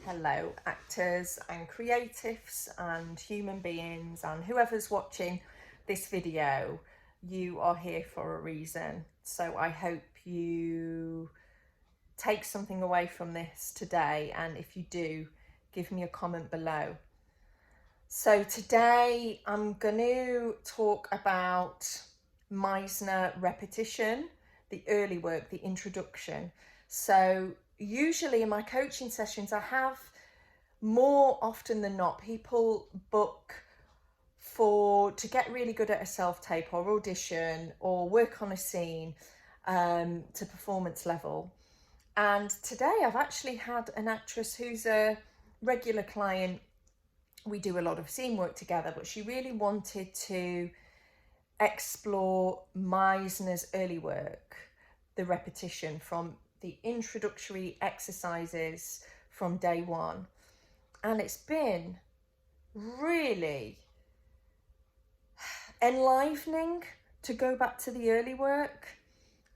Hello actors and creatives and human beings and whoever's watching this video, you are here for a reason. So I hope you take something away from this today, and if you do, give me a comment below. So today I'm going to talk about Meisner repetition, the early work, the introduction. So usually in my coaching sessions, I have more often than not people book to get really good at a self-tape or audition or work on a scene to performance level. And today I've actually had an actress who's a regular client. We do a lot of scene work together, but she really wanted to explore Meisner's early work, the repetition from the introductory exercises from day one. And it's been really enlivening to go back to the early work.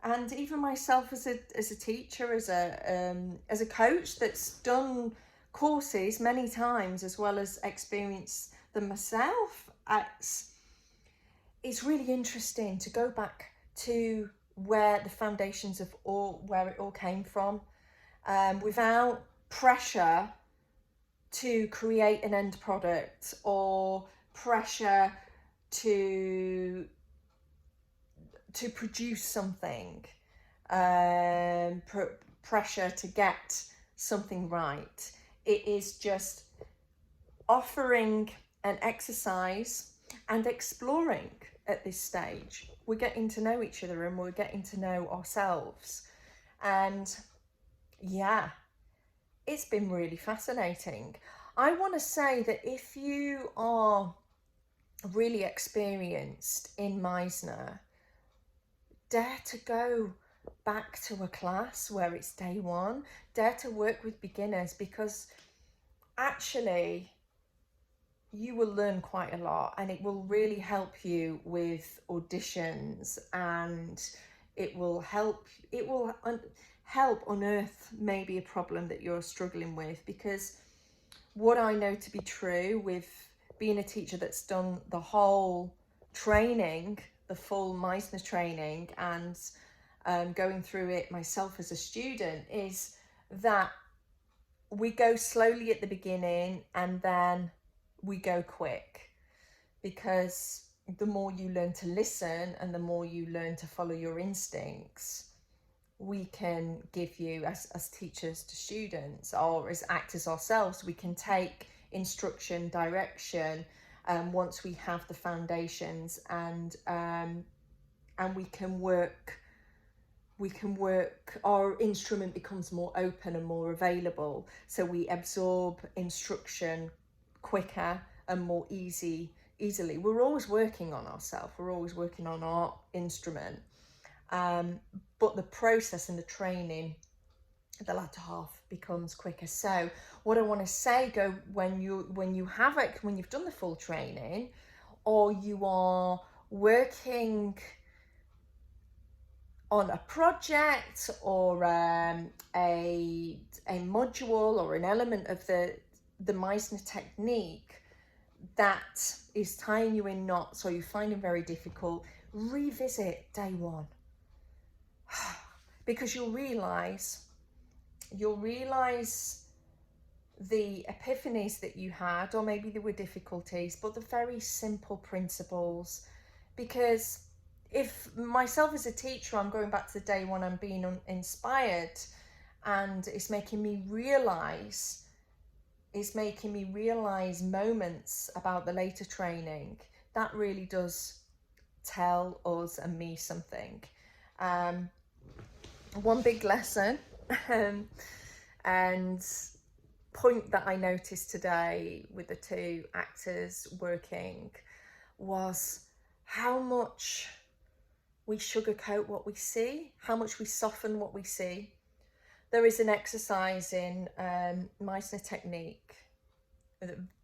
And even myself as a teacher, as a coach that's done courses many times, as well as experienced them myself, it's really interesting to go back to where the foundations of where it all came from, without pressure to create an end product or pressure to produce something, pressure to get something right. It is just offering an exercise and exploring at this stage. We're getting to know each other and we're getting to know ourselves. And yeah, it's been really fascinating. I want to say that if you are really experienced in Meisner, dare to go back to a class where it's day one, dare to work with beginners, because actually you will learn quite a lot and it will really help you with auditions, and it will help unearth maybe a problem that you're struggling with. Because what I know to be true with being a teacher that's done the whole training, the full Meisner training, and going through it myself as a student, is that we go slowly at the beginning and then we go quick, because the more you learn to listen and the more you learn to follow your instincts, we can give you, as teachers to students or as actors ourselves, we can take instruction, direction, once we have the foundations, and we can work, our instrument becomes more open and more available, so we absorb instruction quicker and more easily. We're always working on ourselves, we're always working on our instrument, but the process and the training, the latter half, becomes quicker. So what I want to say, when you've done the full training, or you are working on a project or a module or an element of the Meisner technique that is tying you in knots or you find it very difficult, revisit day one, because you'll realize the epiphanies that you had, or maybe there were difficulties, but the very simple principles. Because if myself as a teacher, I'm going back to the day one, I'm being inspired, and it's making me realize moments about the later training, that really does tell us and me something. One big lesson and point that I noticed today with the two actors working was how much we sugarcoat what we see, how much we soften what we see. There is an exercise in Meisner Technique,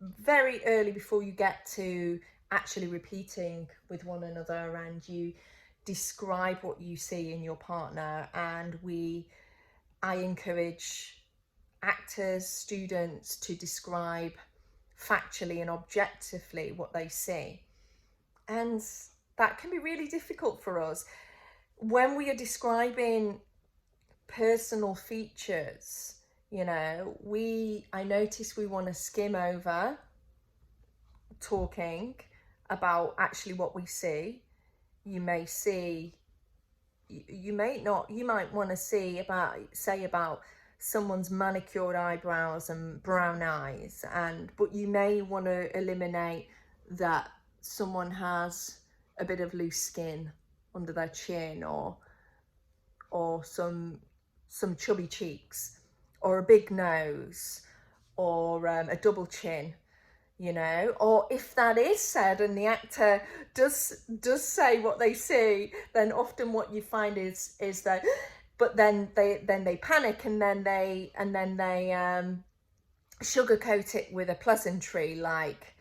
very early before you get to actually repeating with one another, and you describe what you see in your partner, and I encourage actors, students to describe factually and objectively what they see. And that can be really difficult for us. When we are describing personal features, you know, I notice we want to skim over talking about actually what we see. You may see, you might want to say about someone's manicured eyebrows and brown eyes, but you may want to eliminate that someone has a bit of loose skin under their chin, or some chubby cheeks, or a big nose, or a double chin, you know. Or if that is said and the actor does say what they see, then often what you find is that, but then they panic, and then they sugarcoat it with a pleasantry, like,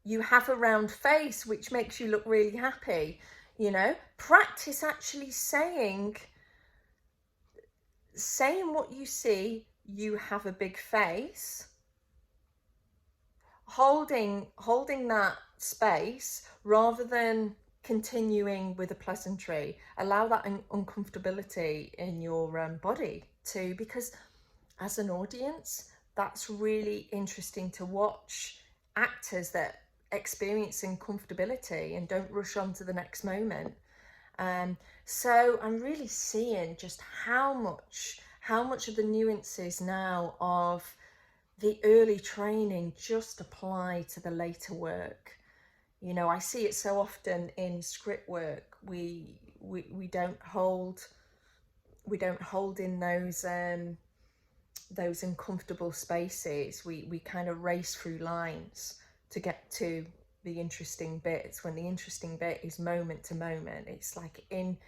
you have a round face which makes you look really happy. You know, practice actually saying what you see. You have a big face. Holding that space rather than continuing with a pleasantry. Allow that uncomfortability in your body too, because as an audience, that's really interesting to watch actors that experience uncomfortability and don't rush on to the next moment. So I'm really seeing just how much of the nuances now of the early training just apply to the later work. You know, I see it so often in script work. We don't hold in those uncomfortable spaces. We kind of race through lines to get to the interesting bits, when the interesting bit is moment to moment. It's like in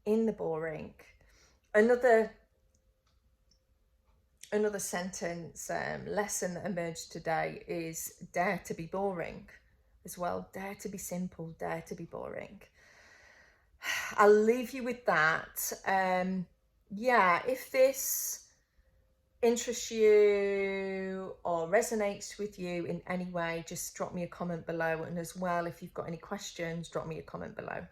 the boring. Another sentence lesson that emerged today is dare to be boring as well. Dare to be simple, dare to be boring. I'll leave you with that. Yeah, if this interests you or resonates with you in any way, just drop me a comment below. And as well, if you've got any questions, drop me a comment below.